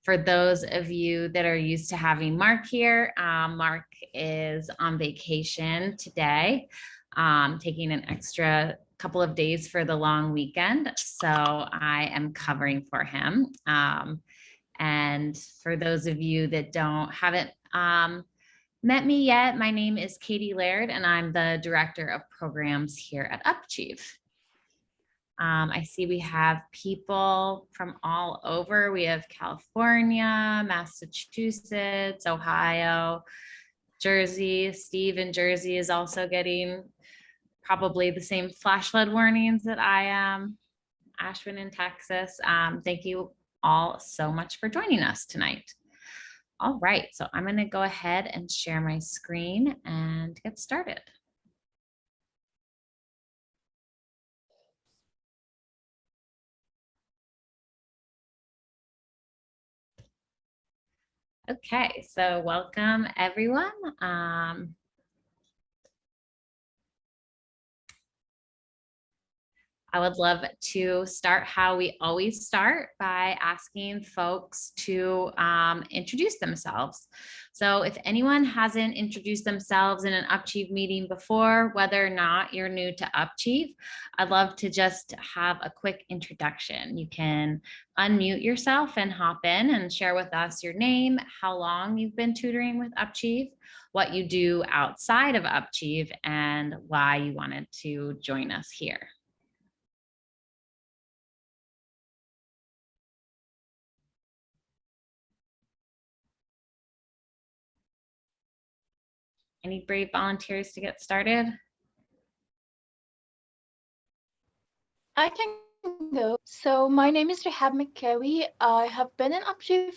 For those of you that are used to having Mark here, Mark is on vacation today, taking an extra couple of days for the long weekend. So I am covering for him. And for those of you that haven't met me yet, my name is Katie Laird, and I'm the Director of Programs here at UpAchieve. I see we have people from all over. We have California, Massachusetts, Ohio, Jersey. Steve in Jersey is also getting probably the same flash flood warnings that I am. Ashwin in Texas. Thank you all so much for joining us tonight. All right, so I'm going to go ahead and share my screen and get started. Okay, so welcome everyone. I would love to start how we always start, by asking folks to introduce themselves. So if anyone hasn't introduced themselves in an UpAchieve meeting before, whether or not you're new to UpAchieve, I'd love to just have a quick introduction. You can unmute yourself and hop in and share with us your name, how long you've been tutoring with UpAchieve, what you do outside of UpAchieve, and why you wanted to join us here. Any brave volunteers to get started? I can go. So my name is Rehab McCawy. I have been in UpAchieve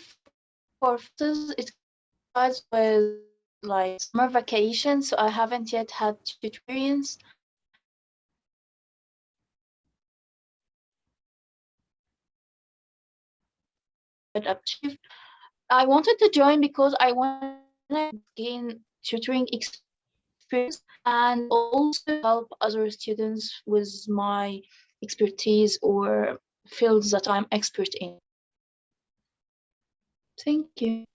for it was like summer vacation, so I haven't yet had experience. At UpAchieve, I wanted to join because I want to gain tutoring experience and also help other students with my expertise or fields that I'm expert in. Thank you.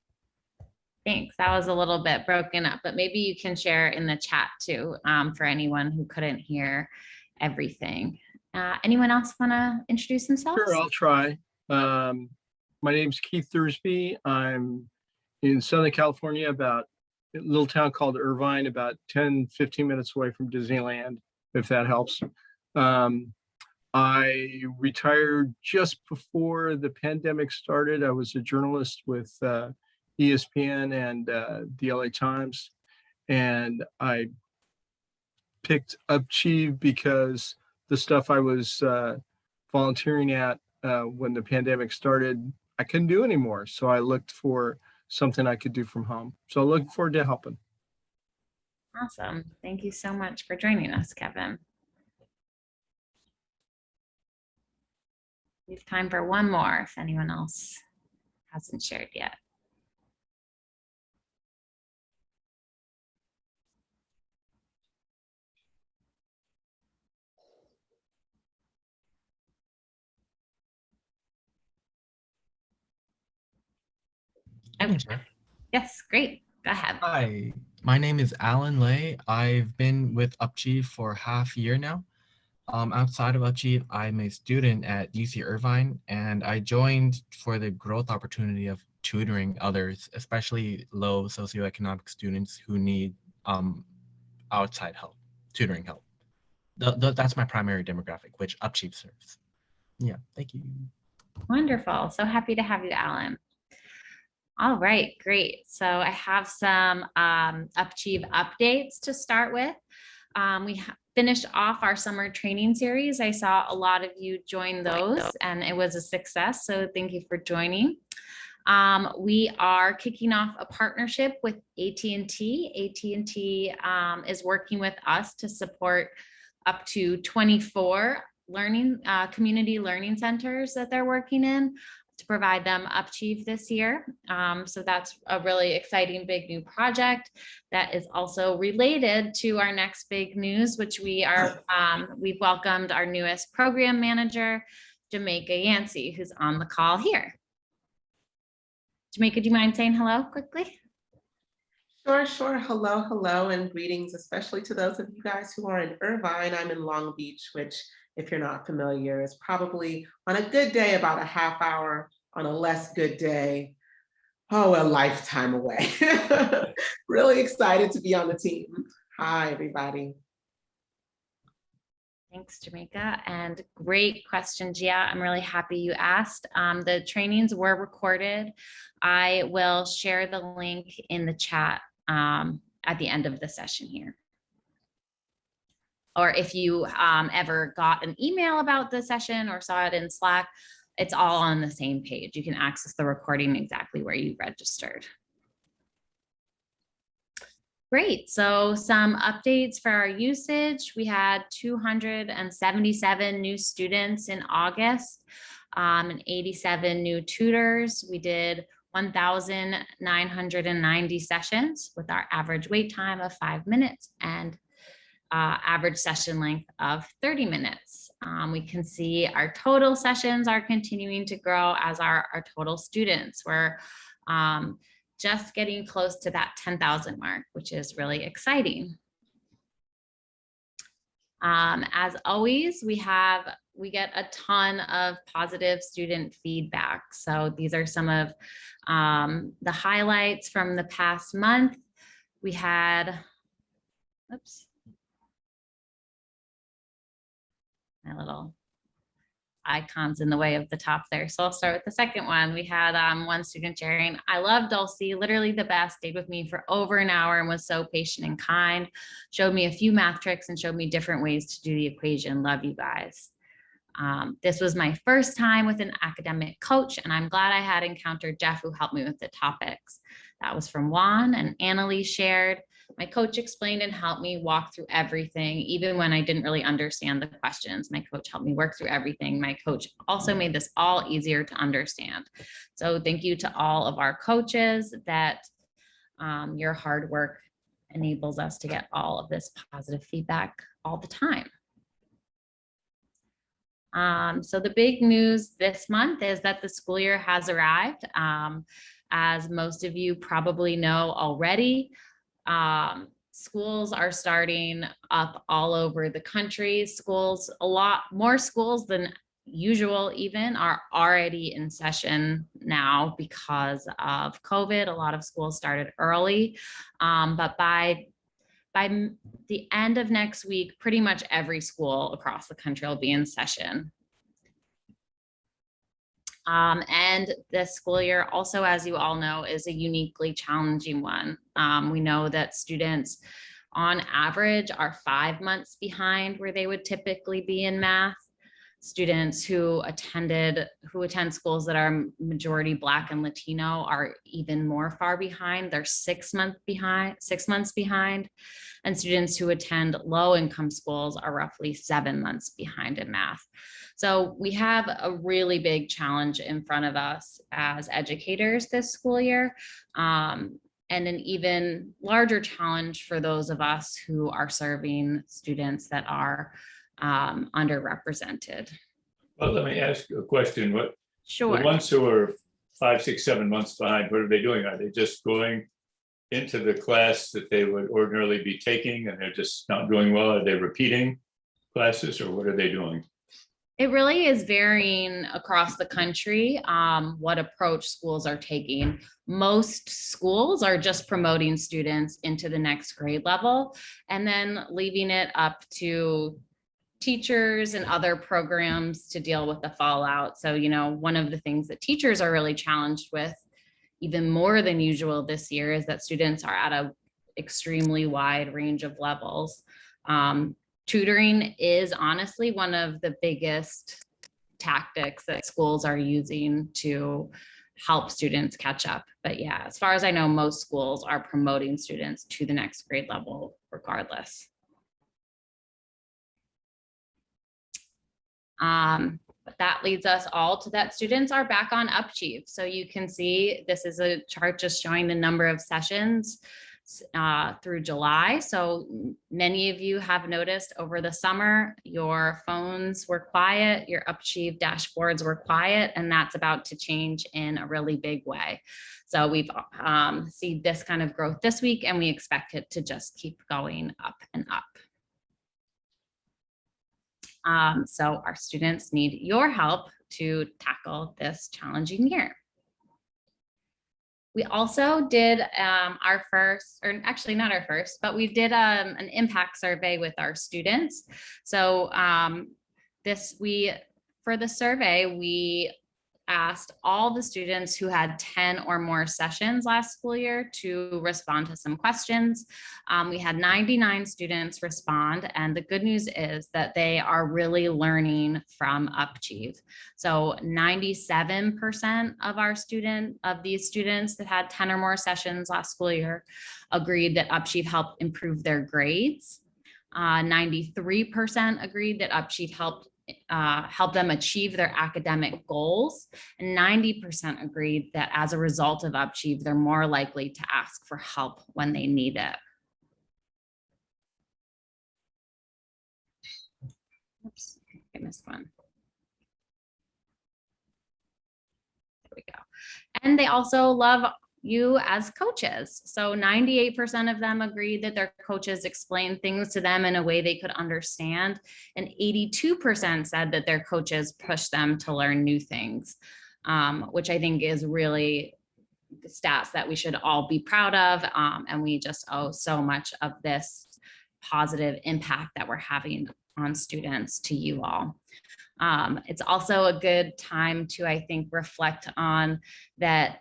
Thanks. That was a little bit broken up, but maybe you can share in the chat too, for anyone who couldn't hear everything. Anyone else want to introduce themselves? Sure, I'll try. My name's Keith Thursby. I'm in Southern California, about a little town called Irvine, about 10-15 minutes away from Disneyland, if that helps. I retired just before the pandemic started. I was a journalist with ESPN and the LA Times, and I picked UpAchieve because the stuff I was volunteering at when the pandemic started, I couldn't do anymore. So I looked for something I could do from home. So looking forward to helping. Awesome. Thank you so much for joining us, Kevin. We have time for one more if anyone else hasn't shared yet. Okay. Yes, great. Go ahead. Hi, my name is Alan Lay. I've been with UpAchieve for half a year now. Outside of UpAchieve, I'm a student at UC Irvine, and I joined for the growth opportunity of tutoring others, especially low socioeconomic students who need outside help, tutoring help. That's my primary demographic, which UpAchieve serves. Yeah, thank you. Wonderful. So happy to have you, Alan. All right, great. So I have some UpAchieve updates to start with. We finished off our summer training series. I saw a lot of you join those, and it was a success. So thank you for joining. We are kicking off a partnership with AT&T. AT&T is working with us to support up to 24 community learning centers that they're working in, to provide them UpAchieve this year. So that's a really exciting big new project that is also related to our next big news, which we've welcomed our newest program manager, Jamaica Yancey, who's on the call here. Jamaica, do you mind saying hello quickly? Sure, sure. Hello, hello, and greetings, especially to those of you guys who are in Irvine. I'm in Long Beach, which, if you're not familiar, is probably on a good day about a half hour, on a less good day, oh, a lifetime away. Really excited to be on the team. Hi, everybody. Thanks, Jamaica. And great question, Gia. I'm really happy you asked. The trainings were recorded. I will share the link in the chat at the end of the session here. Or if you ever got an email about the session or saw it in Slack, it's all on the same page. You can access the recording exactly where you registered. Great, so some updates for our usage. We had 277 new students in August and 87 new tutors. We did 1,990 sessions with our average wait time of 5 minutes and average session length of 30 minutes. We can see our total sessions are continuing to grow as our total students. We're just getting close to that 10,000 mark, which is really exciting. As always, we get a ton of positive student feedback. So these are some of the highlights from the past month. We had, oops, my little icons in the way of the top there. So I'll start with the second one. We had one student sharing, I love Dulcie, literally the best, stayed with me for over an hour and was so patient and kind, showed me a few math tricks and showed me different ways to do the equation. Love you guys. This was my first time with an academic coach, and I'm glad I had encountered Jeff, who helped me with the topics. That was from Juan. And Annalie shared, my coach explained and helped me walk through everything, even when I didn't really understand the questions. My coach helped me work through everything. My coach also made this all easier to understand. So thank you to all of our coaches that your hard work enables us to get all of this positive feedback all the time. So the big news this month is that the school year has arrived. As most of you probably know already, schools are starting up all over the country. Schools, a lot more schools than usual even, are already in session now because of COVID. A lot of schools started early, but by the end of next week, pretty much every school across the country will be in session. And this school year also, as you all know, is a uniquely challenging one. We know that students on average are 5 months behind where they would typically be in math. Students who attend schools that are majority Black and Latino are even more far behind. They're 6 months behind. And students who attend low income schools are roughly 7 months behind in math. So we have a really big challenge in front of us as educators this school year, and an even larger challenge for those of us who are serving students that are underrepresented. Well, let me ask you a question. Sure. The ones who are 5, 6, 7 months behind, what are they doing? Are they just going into the class that they would ordinarily be taking and they're just not doing well? Are they repeating classes, or what are they doing? It really is varying across the country what approach schools are taking. Most schools are just promoting students into the next grade level and then leaving it up to teachers and other programs to deal with the fallout. So, you know, one of the things that teachers are really challenged with even more than usual this year is that students are at an extremely wide range of levels. Tutoring is honestly one of the biggest tactics that schools are using to help students catch up. But yeah, as far as I know, most schools are promoting students to the next grade level regardless. But that leads us all to that students are back on Upchieve. So you can see this is a chart just showing the number of sessions through July. So many of you have noticed over the summer, your phones were quiet, your Upchieve dashboards were quiet, and that's about to change in a really big way. So we've seen this kind of growth this week, and we expect it to just keep going up and up. So our students need your help to tackle this challenging year. We also did our first, or actually not our first, but we did an impact survey with our students. So for the survey, we asked all the students who had 10 or more sessions last school year to respond to some questions. We had 99 students respond, and the good news is that they are really learning from Upchieve. So 97% of these students that had 10 or more sessions last school year agreed that Upchieve helped improve their grades. 93% agreed that Upchieve helped them achieve their academic goals. And 90% agreed that as a result of Upchieve, they're more likely to ask for help when they need it. Oops, I missed one. There we go. And they also love you as coaches. So 98% of them agreed that their coaches explained things to them in a way they could understand. And 82% said that their coaches pushed them to learn new things, which I think is really stats that we should all be proud of. And we just owe so much of this positive impact that we're having on students to you all. It's also a good time to, I think, reflect on that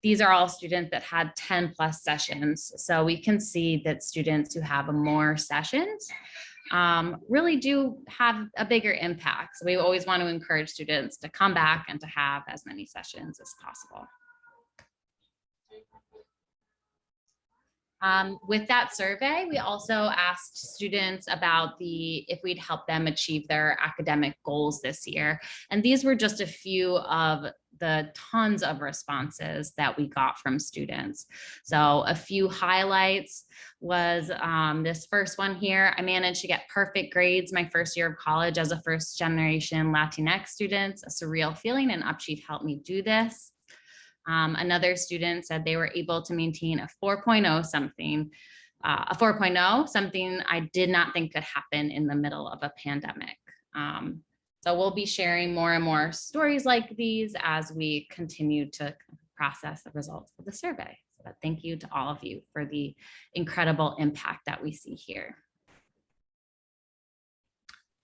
these are all students that had 10 plus sessions. So we can see that students who have more sessions really do have a bigger impact. So we always want to encourage students to come back and to have as many sessions as possible. With that survey, we also asked students about if we'd help them achieve their academic goals this year. And these were just a few of the tons of responses that we got from students. So a few highlights was this first one here. I managed to get perfect grades my first year of college as a first generation Latinx student, a surreal feeling, and Upchieve helped me do this. Another student said they were able to maintain a 4.0 something, something I did not think could happen in the middle of a pandemic. So we'll be sharing more and more stories like these as we continue to process the results of the survey. But thank you to all of you for the incredible impact that we see here.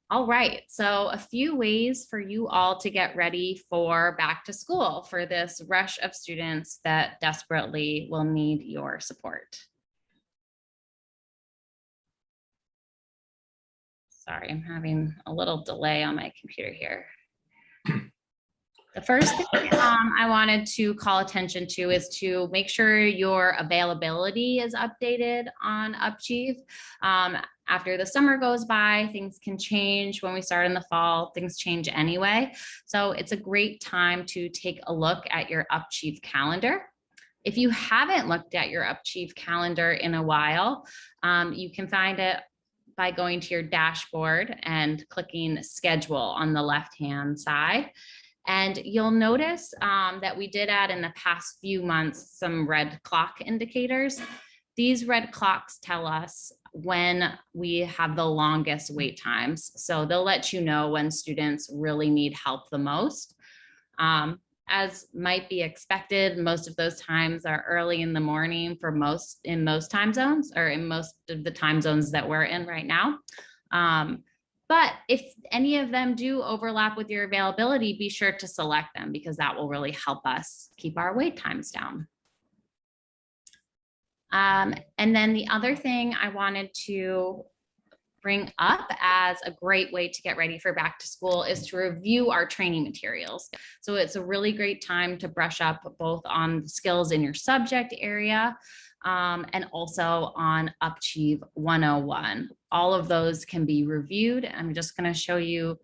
All right, so a few ways for you all to get ready for back to school for this rush of students that desperately will need your support. Sorry, I'm having a little delay on my computer here. The first thing I wanted to call attention to is to make sure your availability is updated on Upchieve. After the summer goes by, things can change. When we start in the fall, things change anyway. So it's a great time to take a look at your Upchieve calendar. If you haven't looked at your Upchieve calendar in a while, you can find it by going to your dashboard and clicking schedule on the left-hand side. And you'll notice that we did add in the past few months some red clock indicators. These red clocks tell us when we have the longest wait times. So they'll let you know when students really need help the most. As might be expected, most of those times are early in the morning in most time zones, or in most of the time zones that we're in right now. But if any of them do overlap with your availability, be sure to select them because that will really help us keep our wait times down. And then the other thing I wanted to bring up as a great way to get ready for back to school is to review our training materials. So it's a really great time to brush up both on skills in your subject area and also on Upchieve 101. All of those can be reviewed. I'm just going to show you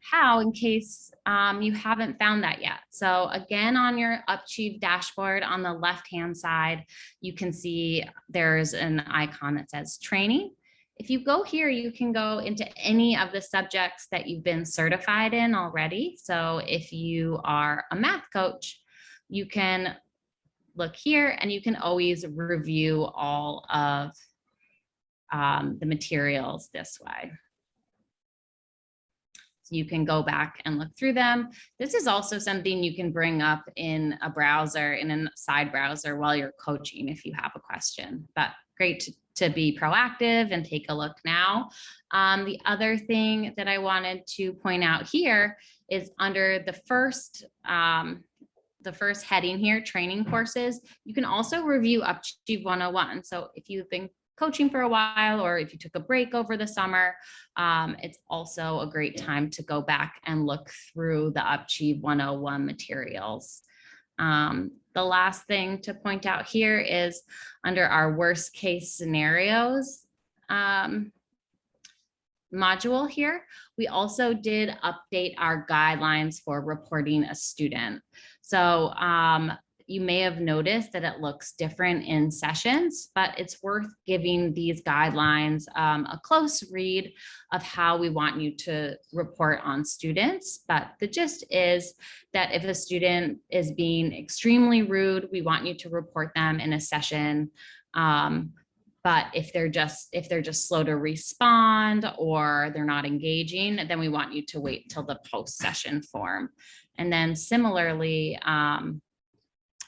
how in case you haven't found that yet. So again, on your Upchieve dashboard on the left-hand side, you can see there's an icon that says training. If you go here, you can go into any of the subjects that you've been certified in already. So if you are a math coach, you can look here and you can always review all of the materials this way. So you can go back and look through them. This is also something you can bring up in a browser, in a side browser while you're coaching if you have a question. But great to be proactive and take a look now. The other thing that I wanted to point out here is under the first heading here, training courses, you can also review Upchieve 101. So if you've been coaching for a while, or if you took a break over the summer, it's also a great time to go back and look through the Upchieve 101 materials. The last thing to point out here is under our worst case scenarios module here, we also did update our guidelines for reporting a student. So you may have noticed that it looks different in sessions, but it's worth giving these guidelines a close read of how we want you to report on students. But the gist is that if a student is being extremely rude, we want you to report them in a session. But if they're just slow to respond or they're not engaging, then we want you to wait till the post-session form. And then similarly,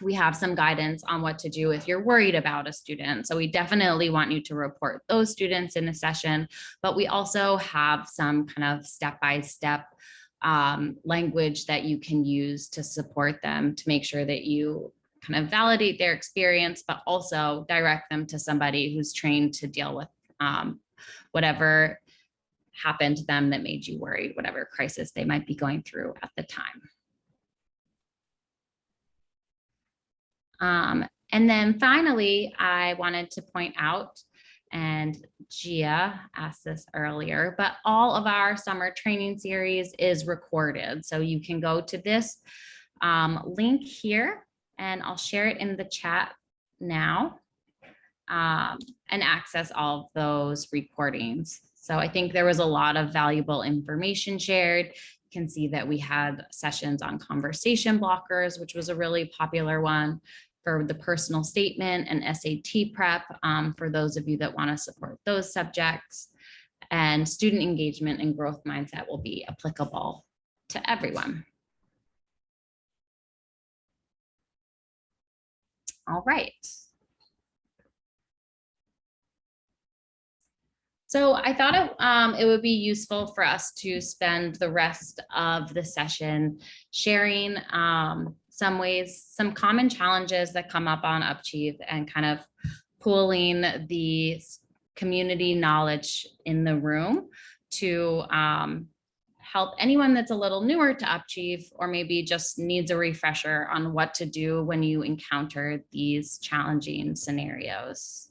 we have some guidance on what to do if you're worried about a student. So we definitely want you to report those students in a session, but we also have some kind of step-by-step language that you can use to support them to make sure that you kind of validate their experience, but also direct them to somebody who's trained to deal with whatever happened to them that made you worried, whatever crisis they might be going through at the time. And then finally, I wanted to point out, and Gia asked this earlier, but all of our summer training series is recorded. So you can go to this link here, and I'll share it in the chat now, and access all of those recordings. So I think there was a lot of valuable information shared. You can see that we had sessions on conversation blockers, which was a really popular one, for the personal statement and SAT prep, for those of you that want to support those subjects. And student engagement and growth mindset will be applicable to everyone. All right. So I thought it would be useful for us to spend the rest of the session sharing some common challenges that come up on Upchieve and kind of pooling the community knowledge in the room to help anyone that's a little newer to Upchieve or maybe just needs a refresher on what to do when you encounter these challenging scenarios.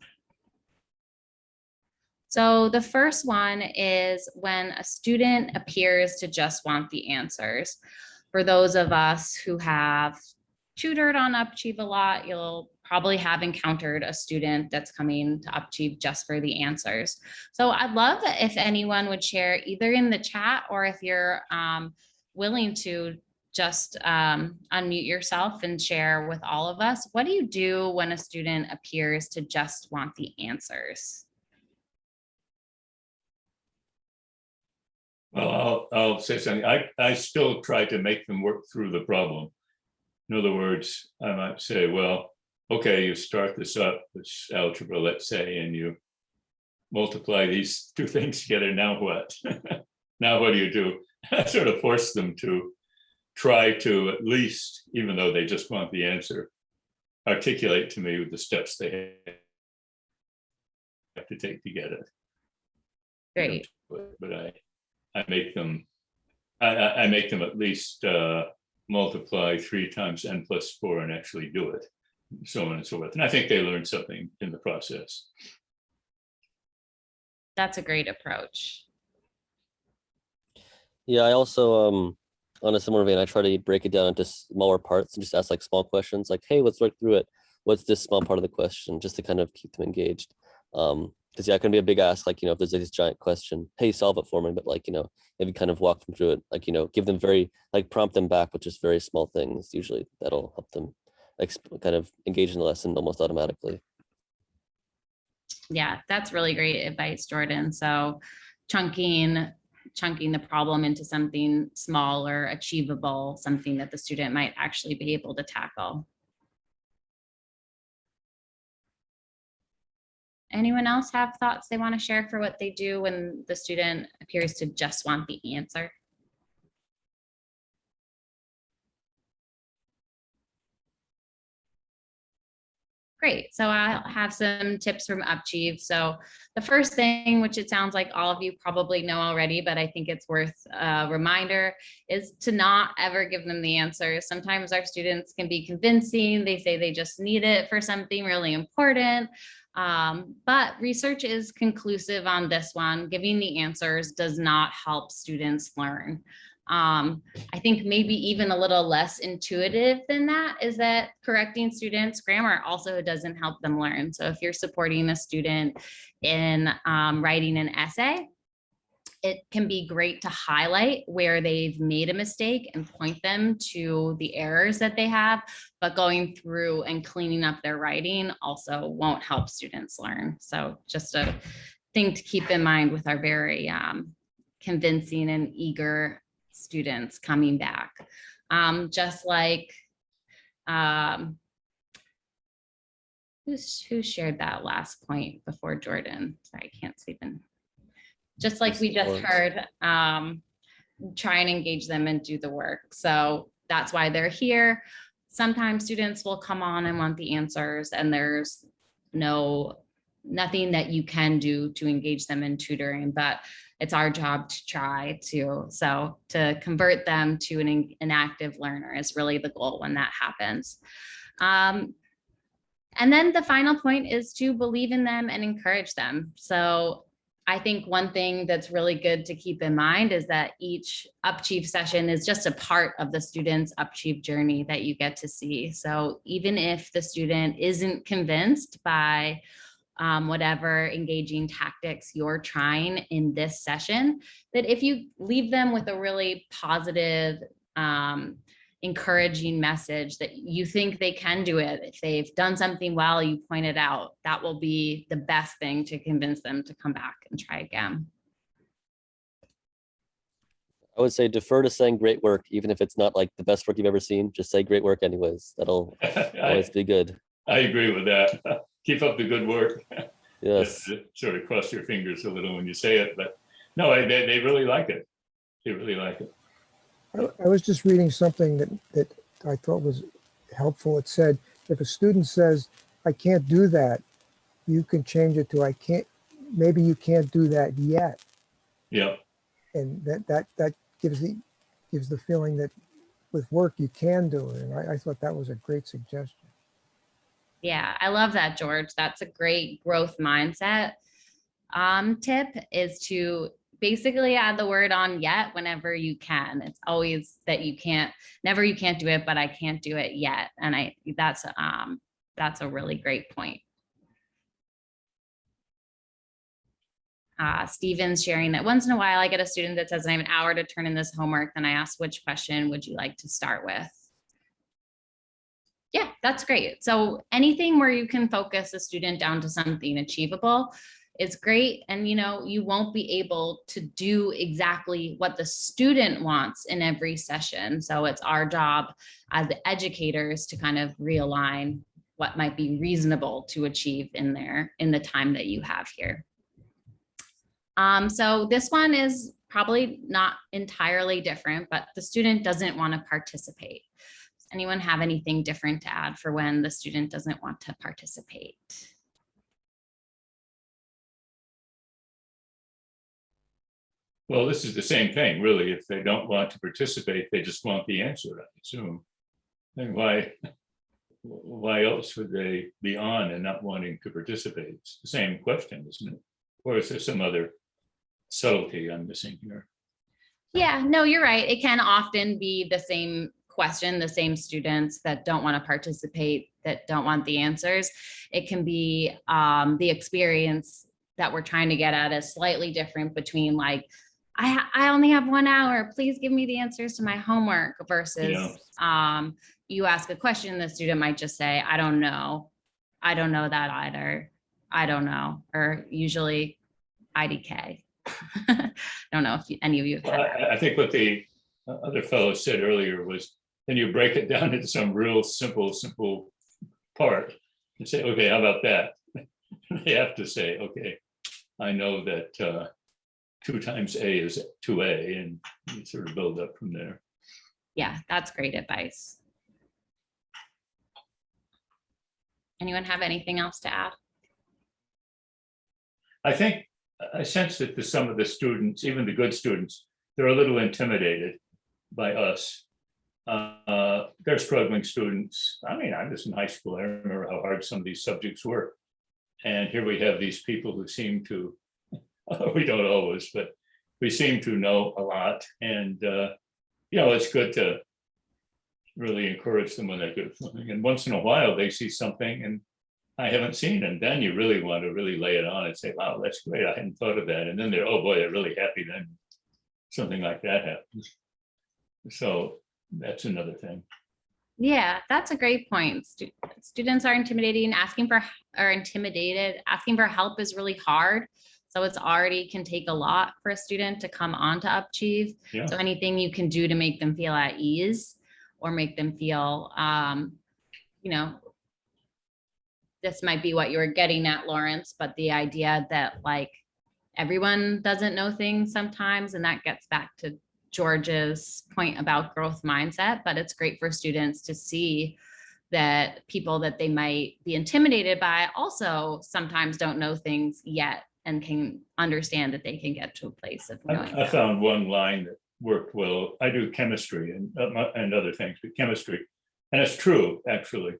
So the first one is when a student appears to just want the answers. For those of us who have tutored on Upchieve a lot, you'll probably have encountered a student that's coming to Upchieve just for the answers. So I'd love if anyone would share either in the chat or if you're willing to just unmute yourself and share with all of us. What do you do when a student appears to just want the answers? Well, I'll say something. I still try to make them work through the problem. In other words, I might say, well, okay, you start this up, this algebra, let's say, and you multiply these two things together. Now what? Now what do you do? I sort of force them to try to at least, even though they just want the answer, articulate to me the steps they have to take to get it. Great. But I make them at least multiply 3 times n plus 4 and actually do it, so on and so forth. And I think they learn something in the process. That's a great approach. Yeah, I also on a similar vein, I try to break it down into smaller parts and just ask like small questions like, hey, let's work through it. What's this small part of the question? Just to kind of keep them engaged. Because yeah, it can be a big ask, like, if there's like this giant question, hey, solve it for me. But like, maybe kind of walk them through it, like, give them like prompt them back with just very small things. Usually that'll help them kind of engage in the lesson almost automatically. Yeah, that's really great advice, Jordan. So chunking the problem into something small or achievable, something that the student might actually be able to tackle. Anyone else have thoughts they want to share for what they do when the student appears to just want the answer? Great. So I'll have some tips from Upchieve. So the first thing, which it sounds like all of you probably know already, but I think it's worth a reminder, is to not ever give them the answer. Sometimes our students can be convincing. They say they just need it for something really important. But research is conclusive on this one. Giving the answers does not help students learn. I think maybe even a little less intuitive than that is that correcting students' grammar also doesn't help them learn. So if you're supporting a student in writing an essay, it can be great to highlight where they've made a mistake and point them to the errors that they have, but going through and cleaning up their writing also won't help students learn. So just a thing to keep in mind with our very convincing and eager students coming back. Just like, who shared that last point before Jordan? Sorry, I can't sleep in. Just like we just heard, try and engage them and do the work. So that's why they're here. Sometimes students will come on and want the answers, and there's nothing that you can do to engage them in tutoring, but it's our job to try to. So to convert them to an active learner is really the goal when that happens. And then the final point is to believe in them and encourage them. So I think one thing that's really good to keep in mind is that each Upchieve session is just a part of the student's Upchieve journey that you get to see. So even if the student isn't convinced by whatever engaging tactics you're trying in this session, that if you leave them with a really positive, encouraging message that you think they can do it, if they've done something well, you point it out, that will be the best thing to convince them to come back and try again. I would say defer to saying great work, even if it's not like the best work you've ever seen. Just say great work anyways. That'll always be good. I agree with that. Keep up the good work. Yes. Sort of cross your fingers a little when you say it, but no, they really like it. They really like it. I was just reading something that I thought was helpful. It said, if a student says, I can't do that, you can change it to, maybe you can't do that yet. Yeah. And that gives the feeling that with work you can do it. And I thought that was a great suggestion. Yeah, I love that, George. That's a great growth mindset tip, is to basically add the word on yet whenever you can. It's always that you can't do it, but I can't do it yet. And that's a really great point. Steven's sharing that once in a while I get a student that says I have an hour to turn in this homework. Then I ask, which question would you like to start with? Yeah, that's great. So anything where you can focus a student down to something achievable is great. And you won't be able to do exactly what the student wants in every session. So it's our job as the educators to kind of realign what might be reasonable to achieve in the time that you have here. So this one is probably not entirely different, but the student doesn't want to participate. Does anyone have anything different to add for when the student doesn't want to participate? Well, this is the same thing, really. If they don't want to participate, they just want the answer, I assume. And why else would they be on and not wanting to participate? It's the same question, isn't it? Or is there some other subtlety I'm missing here? Yeah, no, you're right. It can often be the same question, the same students that don't want to participate, that don't want the answers. It can be the experience that we're trying to get at is slightly different between like, I only have 1 hour, please give me the answers to my homework versus you ask a question, the student might just say, I don't know that either. I don't know, or usually IDK. I don't know if any of you have had that. I think what the other fellow said earlier was, then you break it down into some real simple part and say, okay, how about that? They have to say, okay, I know that 2 times A is 2A, and you sort of build up from there. Yeah, that's great advice. Anyone have anything else to add? I sense that some of the students, even the good students, they're a little intimidated by us. They're struggling students. I mean, I was in high school. I remember how hard some of these subjects were. And here we have these people who seem to, we don't always, but we seem to know a lot. And, it's good to really encourage them when they're good at something. And once in a while, they see something and I haven't seen, and then you really want to really lay it on and say, wow, that's great. I hadn't thought of that. And then they're, oh boy, they're really happy then something like that happens. So that's another thing. Yeah, that's a great point. Students are intimidated. Asking for help is really hard. So it's already can take a lot for a student to come on to Upchieve. Yeah. So anything you can do to make them feel at ease or make them feel, this might be what you were getting at, Lawrence, but the idea that like everyone doesn't know things sometimes, and that gets back to George's point about growth mindset, but it's great for students to see that people that they might be intimidated by also sometimes don't know things yet and can understand that they can get to a place of knowing. I found one line that worked well. I do chemistry and other things, but chemistry, and it's true actually.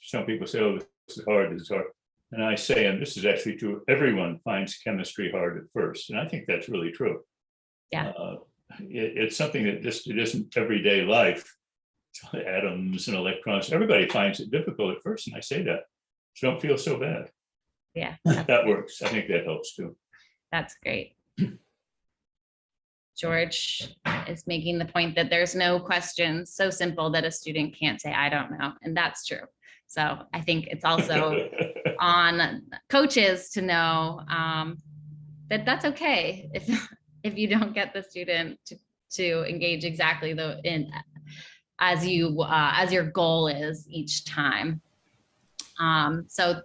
Some people say, oh, this is hard, and I say, and this is actually true, everyone finds chemistry hard at first, and I think that's really true. Yeah. It's something that just, it isn't everyday life. Atoms and electrons, everybody finds it difficult at first, and I say that, so don't feel so bad. Yeah. That works. I think that helps too. That's great. George is making the point that there's no question so simple that a student can't say, I don't know. And that's true. So I think it's also on coaches to know that that's okay if you don't get the student to engage exactly as your goal is each time. So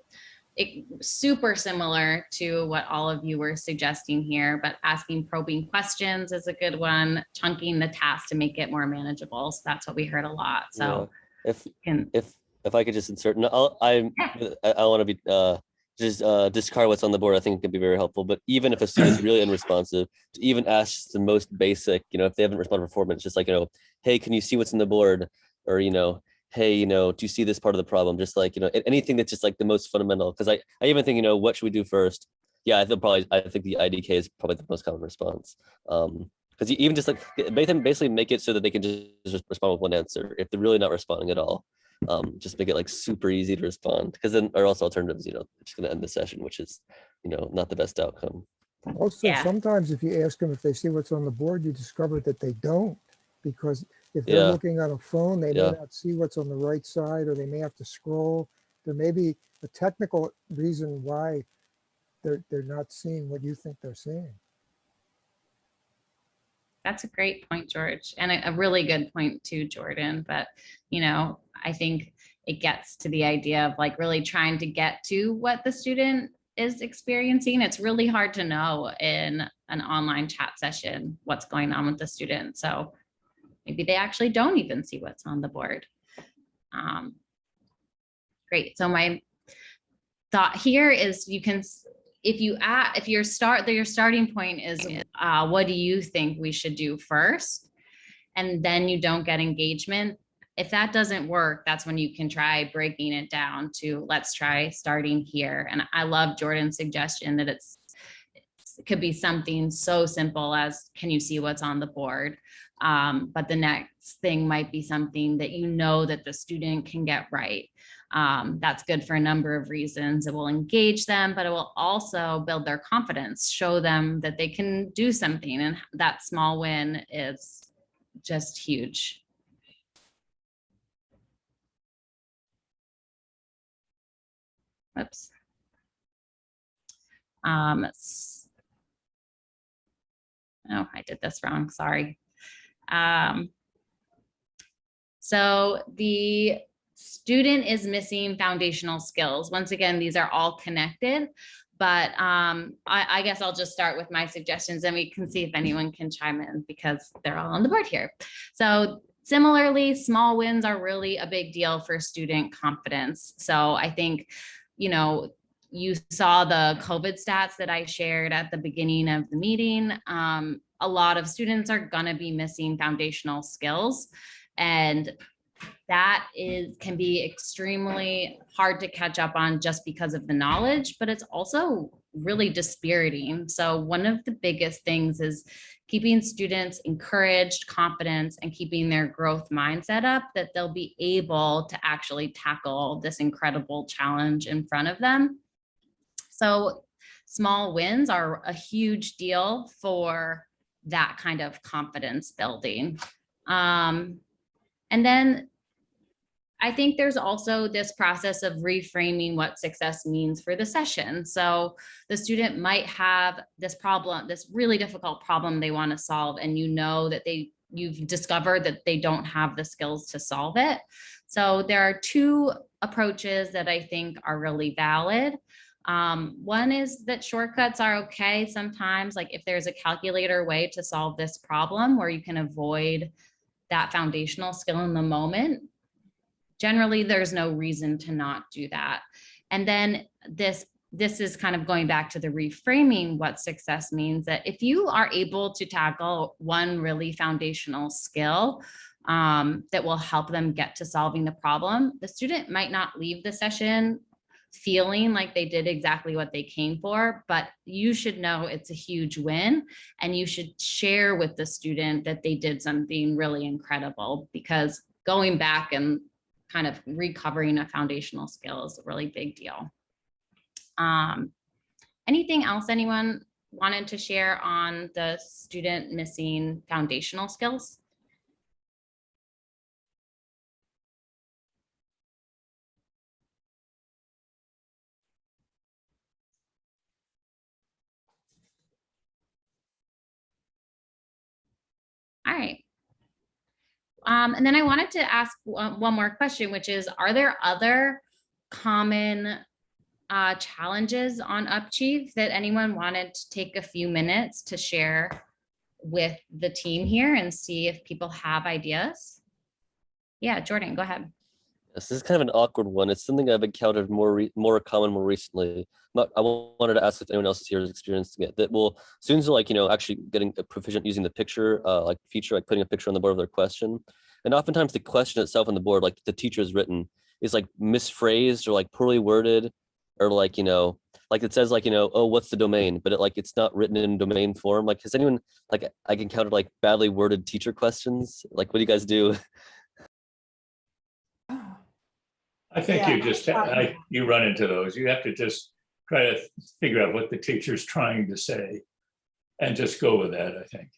super similar to what all of you were suggesting here, but asking probing questions is a good one. Chunking the task to make it more manageable. So that's what we heard a lot. So yeah. If I could just insert, I want to be just discard what's on the board. I think it could be very helpful. But even if a student's really unresponsive, to even ask the most basic, if they haven't responded for 4 minutes, just like, hey, can you see what's on the board? Or, hey, do you see this part of the problem? Just like, anything that's just like the most fundamental. Because I even think, what should we do first? Yeah, I think the IDK is probably the most common response. Because even just like basically make it so that they can just respond with one answer. If they're really not responding at all, just make it like super easy to respond. Because then, or else alternatives, just going to end the session, which is, not the best outcome. Also, sometimes if you ask them if they see what's on the board, you discover that they don't, because if they're looking on a phone, they may not see what's on the right side, or they may have to scroll. There may be a technical reason why they're not seeing what you think they're seeing. That's a great point, George, and a really good point too, Jordan. But, I think it gets to the idea of like really trying to get to what the student is experiencing. It's really hard to know in an online chat session what's going on with the student. So maybe they actually don't even see what's on the board. Great. So my thought here is if your starting point is what do you think we should do first, and then you don't get engagement. If that doesn't work, that's when you can try breaking it down to let's try starting here. And I love Jordan's suggestion that it's it could be something so simple as, can you see what's on the board? But the next thing might be something that you know that the student can get right. That's good for a number of reasons. It will engage them, but it will also build their confidence, show them that they can do something. And that small win is just huge. Oops. Oh, I did this wrong, sorry. So the student is missing foundational skills. Once again, these are all connected, but I guess I'll just start with my suggestions and we can see if anyone can chime in because they're all on the board here. So similarly, small wins are really a big deal for student confidence. So I think, you know, you saw the COVID stats that I shared at the beginning of the meeting. A lot of students are gonna be missing foundational skills, and that can be extremely hard to catch up on just because of the knowledge, but it's also really dispiriting. So one of the biggest things is keeping students encouraged, confident, and keeping their growth mindset up, that they'll be able to actually tackle this incredible challenge in front of them. So small wins are a huge deal for that kind of confidence building. And then I think there's also this process of reframing what success means for the session. So the student might have this problem, this really difficult problem they want to solve, and you know that you've discovered that they don't have the skills to solve it. So there are two approaches that I think are really valid. One is that shortcuts are okay sometimes, like if there's a calculator way to solve this problem where you can avoid that foundational skill in the moment, generally there's no reason to not do that. And then this is kind of going back to the reframing what success means, that if you are able to tackle one really foundational skill that will help them get to solving the problem, the student might not leave the session feeling like they did exactly what they came for, but you should know it's a huge win, and you should share with the student that they did something really incredible, because going back and kind of recovering a foundational skill is a really big deal. Anything else anyone wanted to share on the student missing foundational skills? All right. And then I wanted to ask one more question, which is, are there other common challenges on Upchieve that anyone wanted to take a few minutes to share with the team here and see if people have ideas? Yeah, Jordan, go ahead. Yes, this is kind of an awkward one. It's something I've encountered more common more recently. I wanted to ask if anyone else here is experiencing it. That well, students are like, actually getting proficient using the picture like feature, like putting a picture on the board of their question. And oftentimes the question itself on the board, like the teacher has written, is like misphrased or like poorly worded, or like, like it says like, oh, what's the domain? But it's not written in domain form. Like, has anyone, like I encountered like badly worded teacher questions? Like, what do you guys do? I think Yeah, you just, you run into those. You have to just try to figure out what the teacher's trying to say and just go with that, I think.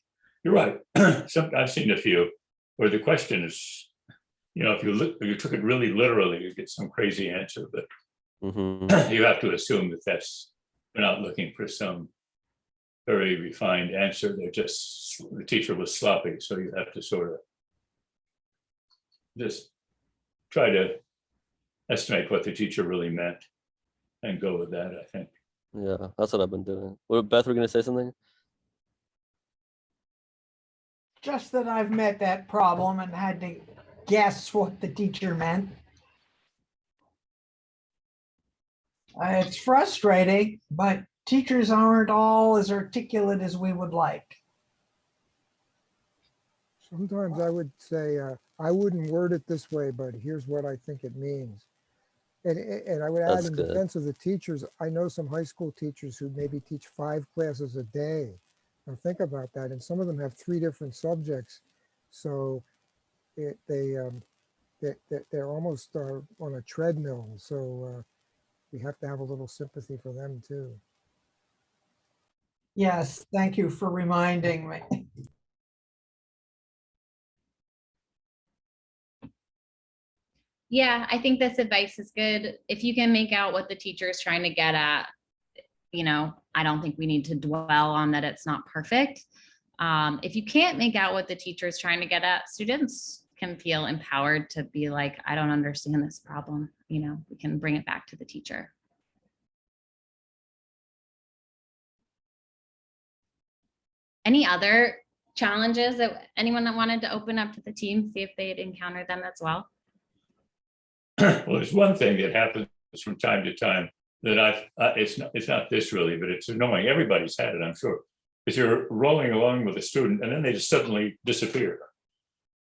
You're right. I've seen a few where the question is, if you took it really literally, you get some crazy answer, but you have to assume that they're not looking for some very refined answer. They're just, the teacher was sloppy. So you have to sort of just try to estimate what the teacher really meant and go with that, I think. Yeah, that's what I've been doing. What, Beth, we're going to say something? Just that I've met that problem and had to guess what the teacher meant. It's frustrating, but teachers aren't all as articulate as we would like. Sometimes I would say, I wouldn't word it this way, but here's what I think it means. And I would add, That's in good. defense of the teachers, I know some high school teachers who maybe teach 5 classes a day. Now think about that. And some of them have 3 different subjects. So they're almost on a treadmill. So we have to have a little sympathy for them too. Yes, thank you for reminding me. Yeah, I think this advice is good. If you can make out what the teacher is trying to get at, I don't think we need to dwell on that it's not perfect. If you can't make out what the teacher is trying to get at, students can feel empowered to be like, I don't understand this problem. We can bring it back to the teacher. Any other challenges that anyone that wanted to open up to the team, see if they'd encountered them as well? Well, there's one thing that happens from time to time that it's not this really, but it's annoying. Everybody's had it, I'm sure. Is you're rolling along with a student and then they just suddenly disappear.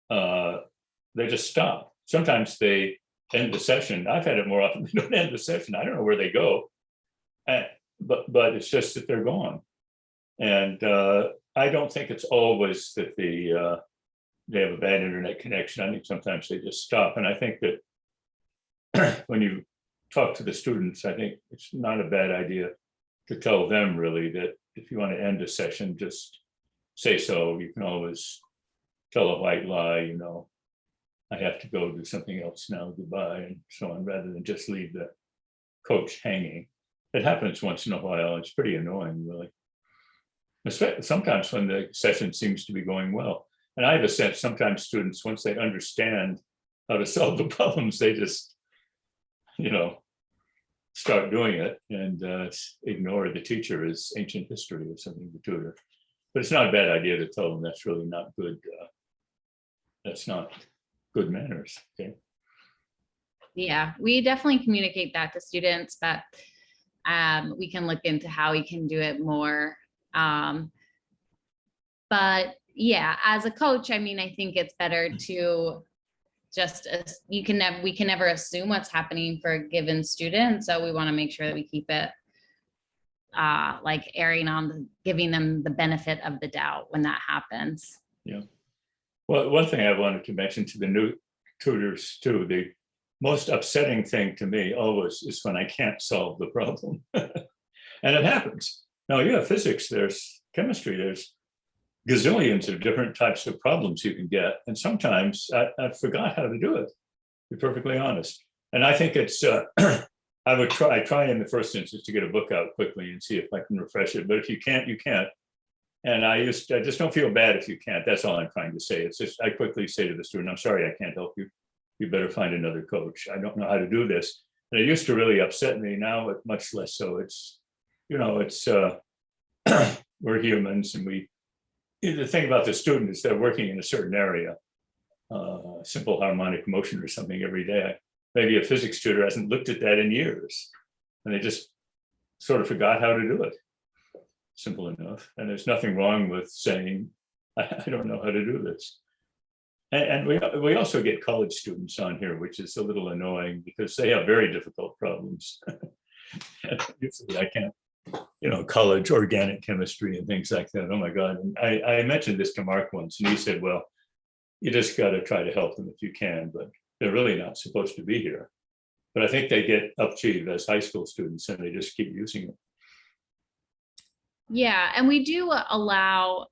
They just stop. Sometimes they end the session. I've had it more often. They don't end the session. I don't know where they go, but it's just that they're gone. And I don't think it's always that they have a bad internet connection. I think sometimes they just stop. And I think that when you talk to the students, I think it's not a bad idea to tell them really that if you want to end a session, just say so. You can always tell a white lie, I have to go do something else now, goodbye, and so on, rather than just leave the coach hanging. It happens once in a while. It's pretty annoying, really. Especially sometimes when the session seems to be going well. And I have a sense sometimes students, once they understand how to solve the problems, they just, start doing it and ignore the teacher as ancient history or something, the tutor. But it's not a bad idea to tell them that's really not good. That's not good manners. Okay. Yeah, we definitely communicate that to students, but we can look into how we can do it more. But yeah, as a coach, I think it's better to just, we can never assume what's happening for a given student. So we want to make sure that we keep it like giving them the benefit of the doubt when that happens. Yeah. Well, one thing I wanted to mention to the new tutors too, the most upsetting thing to me always is when I can't solve the problem. And it happens. Now you have physics, there's chemistry, there's gazillions of different types of problems you can get. And sometimes I forgot how to do it, to be perfectly honest. And I think it's, I try in the first instance to get a book out quickly and see if I can refresh it. But if you can't, you can't. And I just don't feel bad if you can't. That's all I'm trying to say. It's just, I quickly say to the student, I'm sorry, I can't help you. You better find another coach. I don't know how to do this. And it used to really upset me. Now it's much less so. It's, we're humans, and the thing about the student is they're working in a certain area, simple harmonic motion or something every day. Maybe a physics tutor hasn't looked at that in years, and they just sort of forgot how to do it. Simple enough. And there's nothing wrong with saying, I don't know how to do this. And we also get college students on here, which is a little annoying because they have very difficult problems. I can't, college organic chemistry and things like that. Oh my God. And I mentioned this to Mark once, and he said, well, you just got to try to help them if you can, but they're really not supposed to be here. But I think they get upchieved as high school students and they just keep using it. Yeah, and we do allow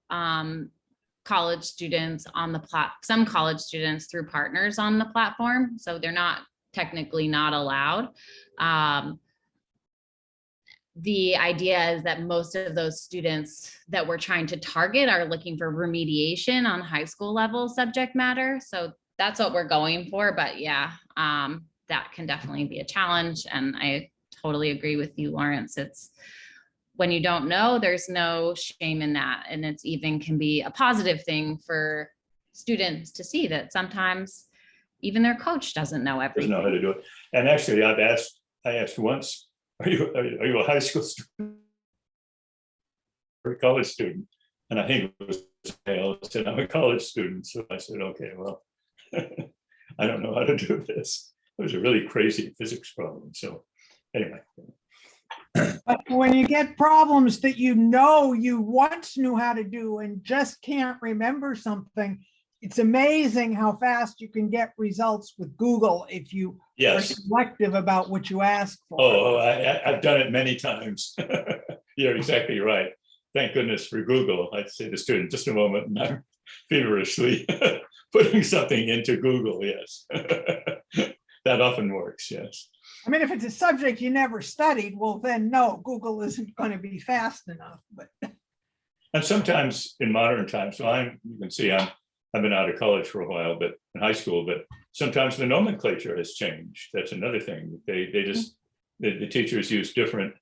college students on the some college students through partners on the platform, so they're not technically not allowed. The idea is that most of those students that we're trying to target are looking for remediation on high school level subject matter, so that's what we're going for. But yeah, that can definitely be a challenge, and I totally agree with you, Lawrence. It's when you don't know, there's no shame in that. And it's even can be a positive thing for students to see that sometimes even their coach doesn't know everything. Doesn't know how to do it. And actually I asked once, are you a high school student or a college student? And I think it was male. I said, I'm a college student. So I said, okay, well, I don't know how to do this. was a really crazy physics problem. So anyway. But when you get problems that you know you once knew how to do and just can't remember something, it's amazing how fast you can get results with Google if you are Yes. selective about what you ask for. Oh, I've done it many times. You're exactly right. Thank goodness for Google. I'd say to the student, just a moment, and I'm feverishly putting something into Google, yes. That often works, yes. I mean, if it's a subject you never studied, well, then no, Google isn't going to be fast enough. But And sometimes in modern times, so you can see I've been out of college for a while, but in high school, but sometimes the nomenclature has changed. That's another thing. They just, the teachers use different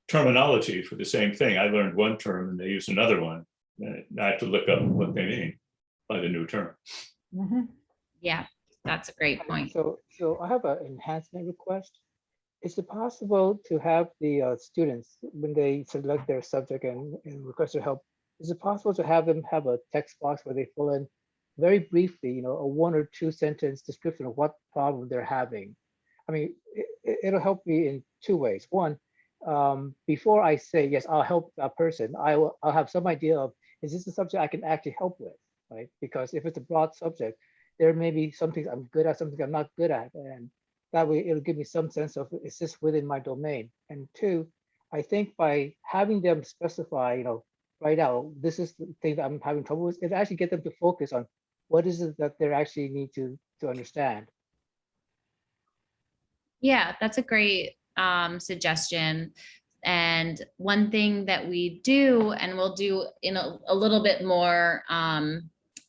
terminology for the same thing. I learned one term and they use another one. I have to look up what they mean by the new term. Yeah, that's a great point. So I have an enhancement request. Is it possible to have the students, when they select their subject and request their help, is it possible to have them have a text box where they fill in very briefly, you know, a 1 or 2 sentence description of what problem they're having? I mean, it'll help me in 2 ways. One, before I say, yes, I'll help that person, I'll have some idea of, is this a subject I can actually help with, right? Because if it's a broad subject, there may be some things I'm good at, some things I'm not good at. And that way it'll give me some sense of, is this within my domain? And 2, I think by having them specify, you know, right out, this is the thing that I'm having trouble with, it actually get them to focus on what is it that they actually need to understand. Yeah, that's a great suggestion. And one thing that we do, and we'll do in a little bit more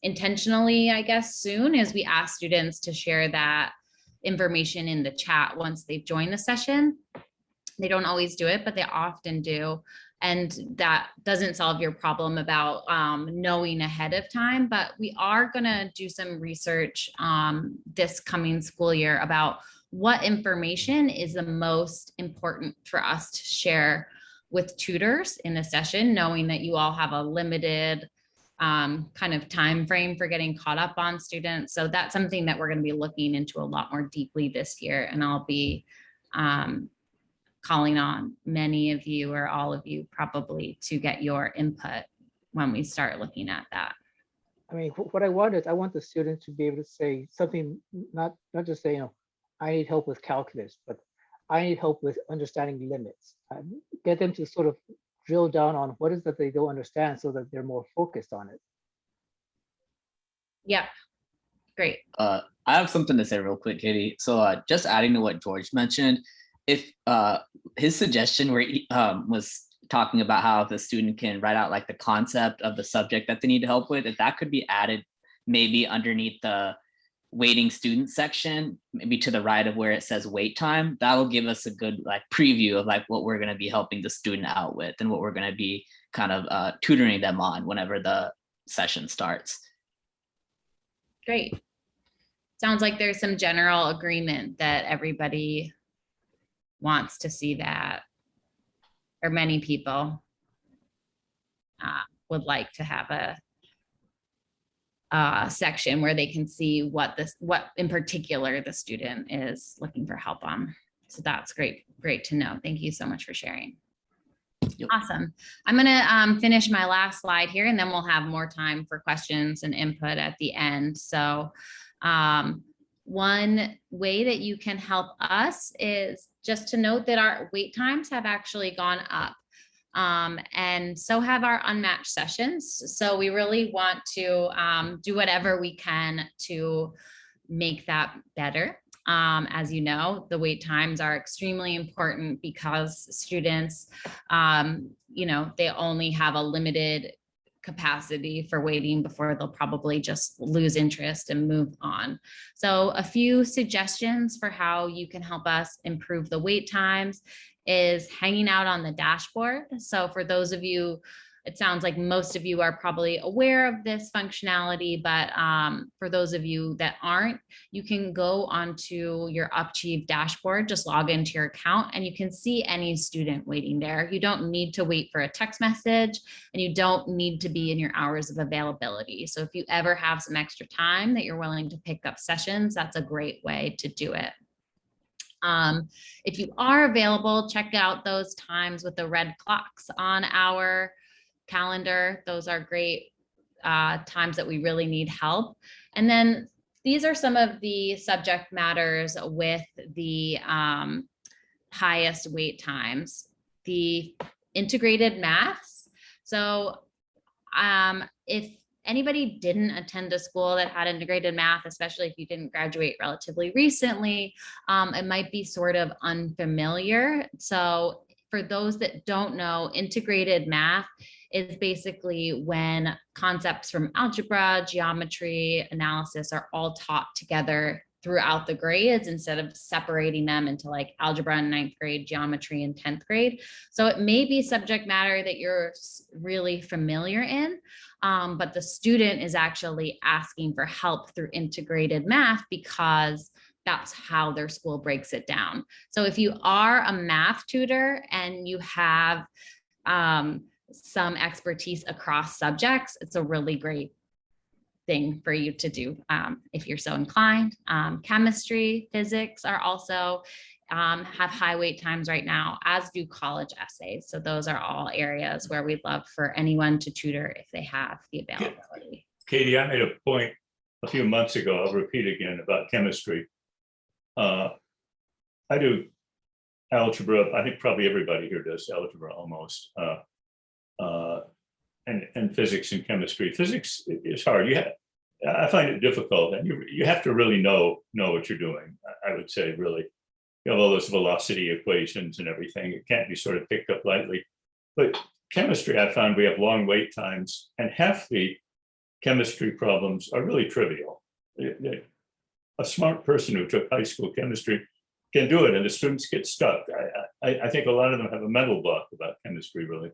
intentionally, I guess, soon, is we ask students to share that information in the chat once they've joined the session. They don't always do it, but they often do. And that doesn't solve your problem about knowing ahead of time, but we are gonna do some research this coming school year about what information is the most important for us to share with tutors in a session, knowing that you all have a limited kind of time frame for getting caught up on students. So that's something that we're going to be looking into a lot more deeply this year. And I'll be calling on many of you or all of you probably to get your input when we start looking at that. I mean, what I want is I want the students to be able to say something, not just say, you know, I need help with calculus, but I need help with understanding limits. Get them to sort of drill down on what is that they don't understand so that they're more focused on it. Yeah, great. I have something to say real quick, Katie. So just adding to what George mentioned, if his suggestion where he was talking about how the student can write out like the concept of the subject that they need help with, if that could be added maybe underneath the waiting student section, maybe to the right of where it says wait time, that will give us a good like preview of like what we're going to be helping the student out with and what we're going to be kind of tutoring them on whenever the session starts. Great. Sounds like there's some general agreement that everybody wants to see that, or many people would like to have a section where they can see what in particular the student is looking for help on. So that's great to know. Thank you so much for sharing. Yep. Awesome. I'm gonna finish my last slide here and then we'll have more time for questions and input at the end. So one way that you can help us is just to note that our wait times have actually gone up. And so have our unmatched sessions. So we really want to do whatever we can to make that better. As you know, the wait times are extremely important because students, you know, they only have a limited capacity for waiting before they'll probably just lose interest and move on. So a few suggestions for how you can help us improve the wait times is hanging out on the dashboard. So for those of you it sounds like most of you are probably aware of this functionality, but for those of you that aren't, you can go onto your Upchieve dashboard, just log into your account, and you can see any student waiting there. You don't need to wait for a text message, and you don't need to be in your hours of availability. So if you ever have some extra time that you're willing to pick up sessions, that's a great way to do it. If you are available, check out those times with the red clocks on our calendar. Those are great times that we really need help. And then these are some of the subject matters with the highest wait times. The integrated maths. So if anybody didn't attend a school that had integrated math, especially if you didn't graduate relatively recently, it might be sort of unfamiliar. So for those that don't know, integrated math is basically when concepts from algebra, geometry, analysis are all taught together throughout the grades instead of separating them into like algebra in 9th grade, geometry in 10th grade. So it may be subject matter that you're really familiar in, but the student is actually asking for help through integrated math because that's how their school breaks it down. So if you are a math tutor and you have some expertise across subjects, it's a really great thing for you to do if you're so inclined. Chemistry, physics are also have high wait times right now, as do college essays. So those are all areas where we'd love for anyone to tutor if they have the availability. Katie, I made a point a few months ago, I'll repeat again, about chemistry. I do algebra. I think probably everybody here does algebra almost. And physics and chemistry. Physics is hard. I find it difficult, and you have to really know what you're doing. I would say, really, you have all those velocity equations and everything. It can't be sort of picked up lightly. But chemistry, I found we have long wait times, and half the chemistry problems are really trivial. A smart person who took high school chemistry can do it, and the students get stuck. I think a lot of them have a mental block about chemistry, really.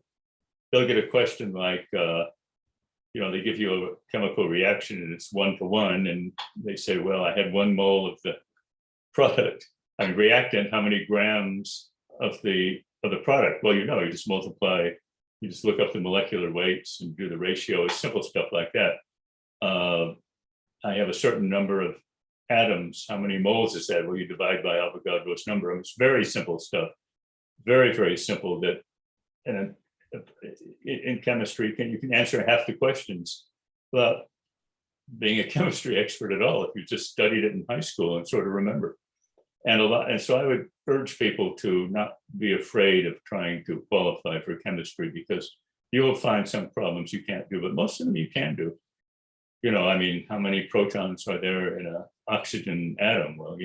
They'll get a question like, they give you a chemical reaction and it's 1-to-1, and they say, well, I had 1 mole of the product. I mean, reactant, how many grams of the product? Well, you just multiply, you just look up the molecular weights and do the ratio, simple stuff like that. I have a certain number of atoms. How many moles is that? Well, you divide by Avogadro's number. It's very simple stuff, very, very simple that, and in chemistry, you can answer half the questions without being a chemistry expert at all if you just studied it in high school and sort of remember. And so I would urge people to not be afraid of trying to qualify for chemistry, because you will find some problems you can't do, but most of them you can do. I mean, how many protons are there in an oxygen atom? Well,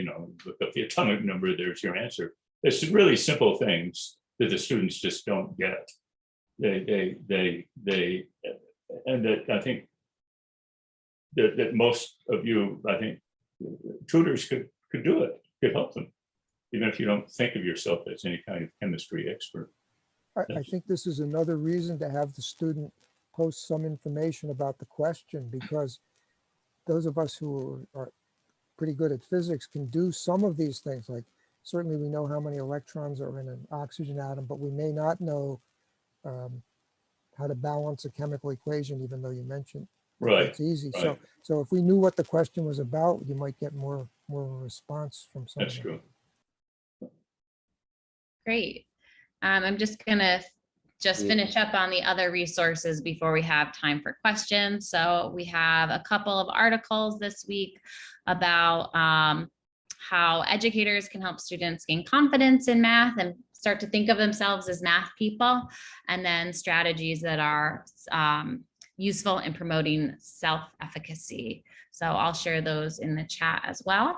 look up the atomic number, there's your answer. It's really simple things that the students just don't get. And that I think that most of you, I think tutors could do it, could help them, even if you don't think of yourself as any kind of chemistry expert. I think this is another reason to have the student post some information about the question, because those of us who are pretty good at physics can do some of these things. Like, certainly we know how many electrons are in an oxygen atom, but we may not know how to balance a chemical equation, even though you mentioned it's easy. Right. So if we knew what the question was about, you might get more response from someone. That's true. Great. I'm just gonna finish up on the other resources before we have time for questions. So we have a couple of articles this week about how educators can help students gain confidence in math and start to think of themselves as math people, and then strategies that are useful in promoting self-efficacy. So I'll share those in the chat as well.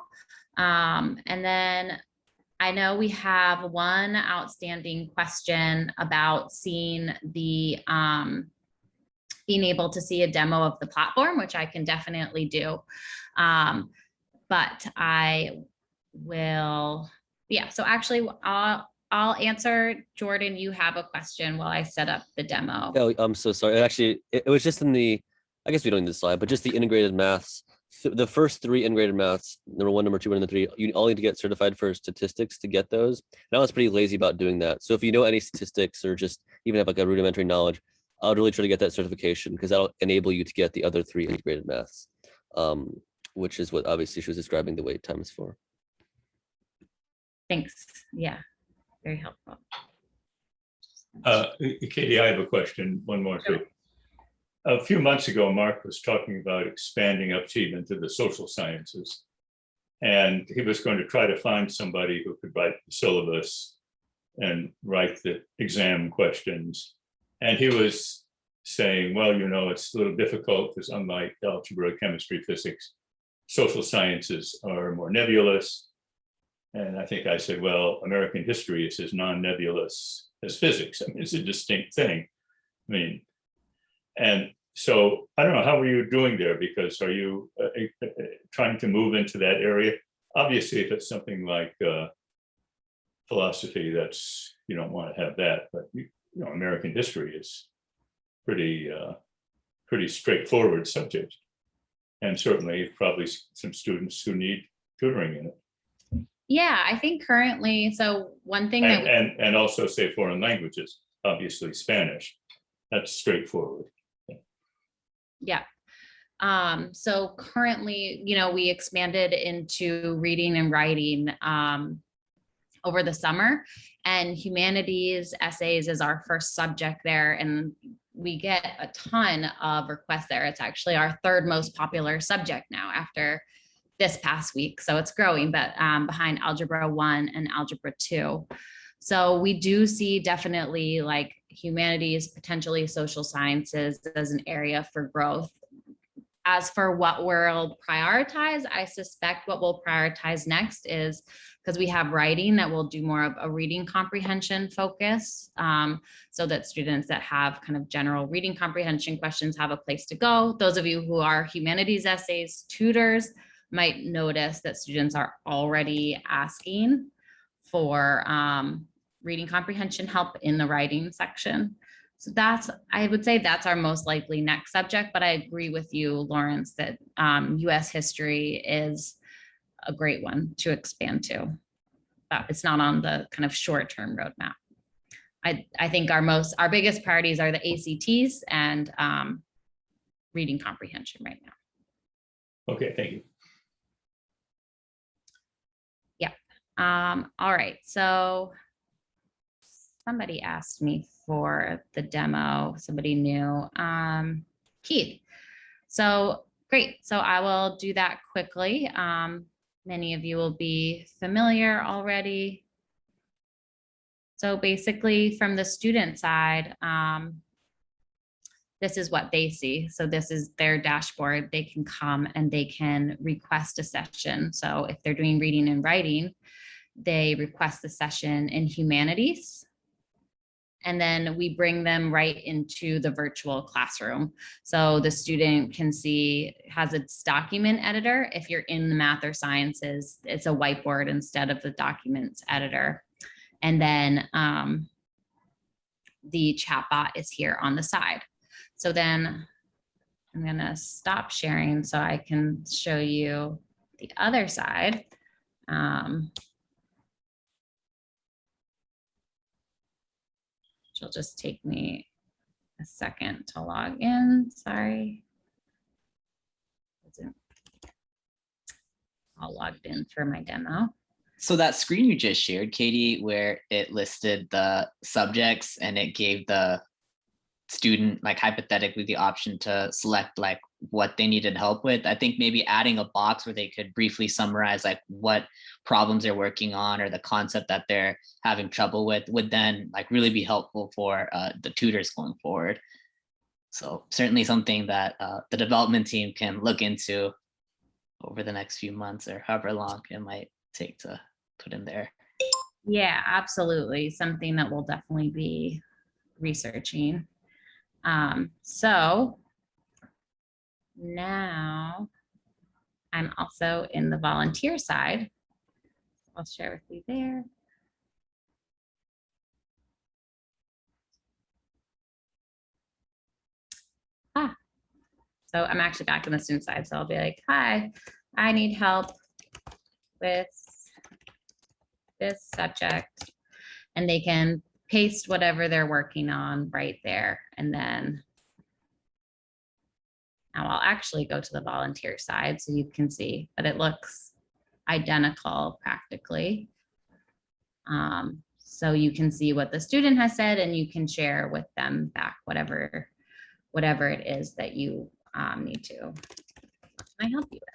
And then I know we have one outstanding question about seeing the being able to see a demo of the platform, which I can definitely do. But I will, so actually I'll answer. Jordan, you have a question while I set up the demo. Oh, I'm so sorry. Actually, it was just in the, I guess we don't need the slide, but just the integrated maths. The first 3 integrated maths, number 1, number 2, and number 3, you all need to get certified for statistics to get those. And I was pretty lazy about doing that. So if you know any statistics or just even have like a rudimentary knowledge, I would really try to get that certification because that'll enable you to get the other 3 integrated maths, which is what obviously she was describing the wait time is for. Thanks. Yeah, very helpful. Katie, I have a question, one more too. A few months ago, Mark was talking about expanding UpChief into the social sciences. And he was going to try to find somebody who could write the syllabus and write the exam questions. And he was saying, well, you know, it's a little difficult because unlike algebra, chemistry, physics, social sciences are more nebulous. And I think I said, well, American history is as non-nebulous as physics. I mean, it's a distinct thing. I mean, and so I don't know, how are you doing there? Because are you trying to move into that area? Obviously, if it's something like philosophy, that's, you don't want to have that, but you know, American history is pretty straightforward subject. And certainly probably some students who need tutoring in it. Yeah, I think currently, so one thing that and also say foreign languages, obviously Spanish, that's straightforward. Yeah. So currently, you know, we expanded into reading and writing over the summer, and humanities essays is our first subject there. And we get a ton of requests there. It's actually our 3rd most popular subject now after this past week. So it's growing, but behind Algebra 1 and Algebra 2. So we do see definitely like humanities, potentially social sciences as an area for growth. As for what we'll prioritize, I suspect what we'll prioritize next is, because we have writing, that we'll do more of a reading comprehension focus, so that students that have kind of general reading comprehension questions have a place to go. Those of you who are humanities essays tutors might notice that students are already asking for reading comprehension help in the writing section. So that's, I would say that's our most likely next subject, but I agree with you, Lawrence, that US history is a great one to expand to, but it's not on the kind of short-term roadmap. I think our biggest priorities are the ACTs and reading comprehension right now. Okay, thank you. Yeah. All right, so somebody asked me for the demo, somebody new, Keith. So great, so I will do that quickly. Many of you will be familiar already. So basically from the student side, this is what they see. So this is their dashboard. They can come and they can request a session. So if they're doing reading and writing, they request the session in humanities. And then we bring them right into the virtual classroom. So the student can see, has its document editor. If you're in the math or sciences, it's a whiteboard instead of the documents editor. And then the chatbot is here on the side. So then I'm gonna stop sharing so I can show you the other side. It'll just take me a second to log in, sorry. All logged in for my demo. So that screen you just shared, Katie, where it listed the subjects and it gave the student, like hypothetically, the option to select like what they needed help with. I think maybe adding a box where they could briefly summarize like what problems they're working on or the concept that they're having trouble with would then like really be helpful for the tutors going forward. So certainly something that the development team can look into over the next few months or however long it might take to put in there. Yeah, absolutely. Something that we'll definitely be researching. So now I'm also in the volunteer side. I'll share with you there. So I'm actually back on the student side. So I'll be like, hi, I need help with this subject. And they can paste whatever they're working on right there. And then now I'll actually go to the volunteer side so you can see, but it looks identical practically. So you can see what the student has said and you can share with them back whatever it is that you need to. What can I help you with?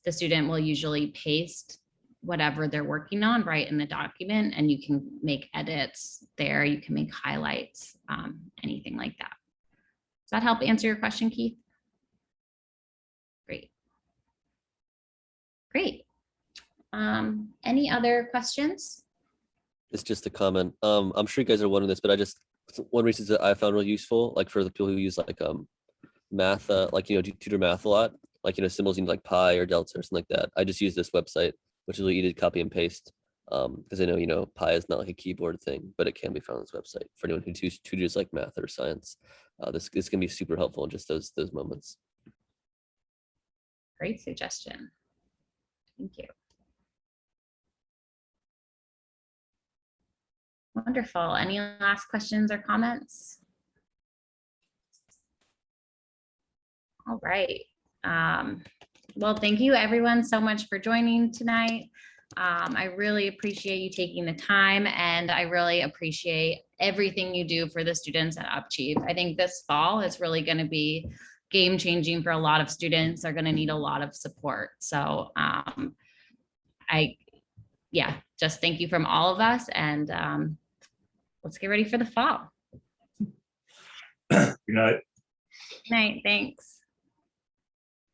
The student will usually paste whatever they're working on right in the document, and you can make edits there. You can make highlights, anything like that. Does that help answer your question, Keith? Great. Great. Any other questions? It's just a comment. I'm sure you guys are wondering this, but one reason that I found really useful, like for the people who use like math, like, you know, do tutor math a lot, like, you know, symbols in like pi or delta or something like that. I just use this website, which is really easy to copy and paste. Because I know, you know, pi is not like a keyboard thing, but it can be found on this website for anyone who tutors like math or science. This can be super helpful in just those moments. Great suggestion. Thank you. Wonderful. Any last questions or comments? All right. Well, thank you everyone so much for joining tonight. I really appreciate you taking the time, and I really appreciate everything you do for the students at Upchief. I think this fall is really going to be game changing for a lot of students. They're going to need a lot of support. So just thank you from all of us, and let's get ready for the fall. Good night. Good night. Thanks.